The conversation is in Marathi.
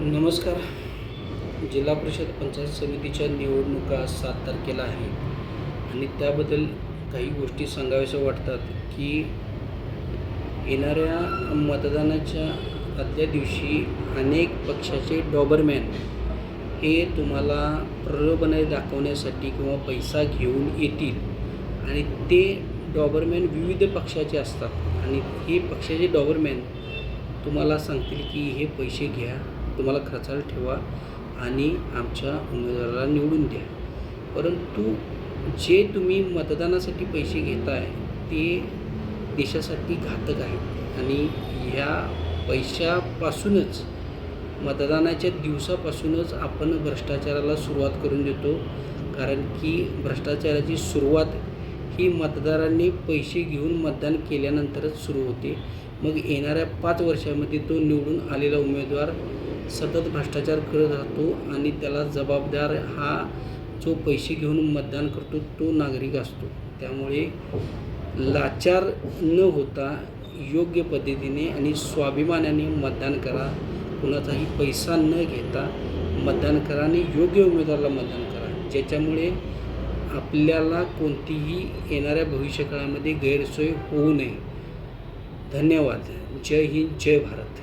नमस्कार. जिल्हा परिषद पंचायत समितीच्या निवडणुका 7 तारखेला आहेत आणि त्याबद्दल काही गोष्टी सांगाव्याशा वाटतात की येणाऱ्या मतदानाच्या आदल्या दिवशी अनेक पक्षाचे डॉबरमॅन हे तुम्हाला प्रलोभने दाखवण्यासाठी किंवा पैसा घेऊन येतील आणि ते डॉबरमॅन विविध पक्षाचे असतात आणि हे पक्षाचे डॉबरमॅन तुम्हाला सांगतील की हे पैसे घ्या, तुम्हाला खर्चाला ठेवा आणि आमच्या उमेदवाराला निवडून द्या. परंतु जे तुम्ही मतदानासाठी पैसे घेताय ते देशासाठी घातक आहे आणि ह्या पैशापासूनच मतदानाच्या दिवसापासूनच आपण भ्रष्टाचाराला सुरुवात करून देतो. कारण की भ्रष्टाचाराची सुरुवात ही मतदारांनी पैसे घेऊन मतदान केल्यानंतरच सुरू होते. मग येणाऱ्या 5 वर्षामध्ये तो निवडून आलेला उमेदवार सतत भ्रष्टाचार करत राहतो आणि त्याला जबाबदार हा जो पैसे घेऊन मतदान करतो तो नागरिक असतो. त्यामुळे लाचार न होता योग्य पद्धतीने आणि स्वाभिमानाने मतदान करा. कुणाचाही पैसा न घेता मतदान करा आणि योग्य उमेदवाराला मतदान करा, ज्याच्यामुळे आपल्याला कोणतीही येणाऱ्या भविष्यकाळामध्ये गैरसोय होऊ नये. धन्यवाद. जय हिंद, जय भारत.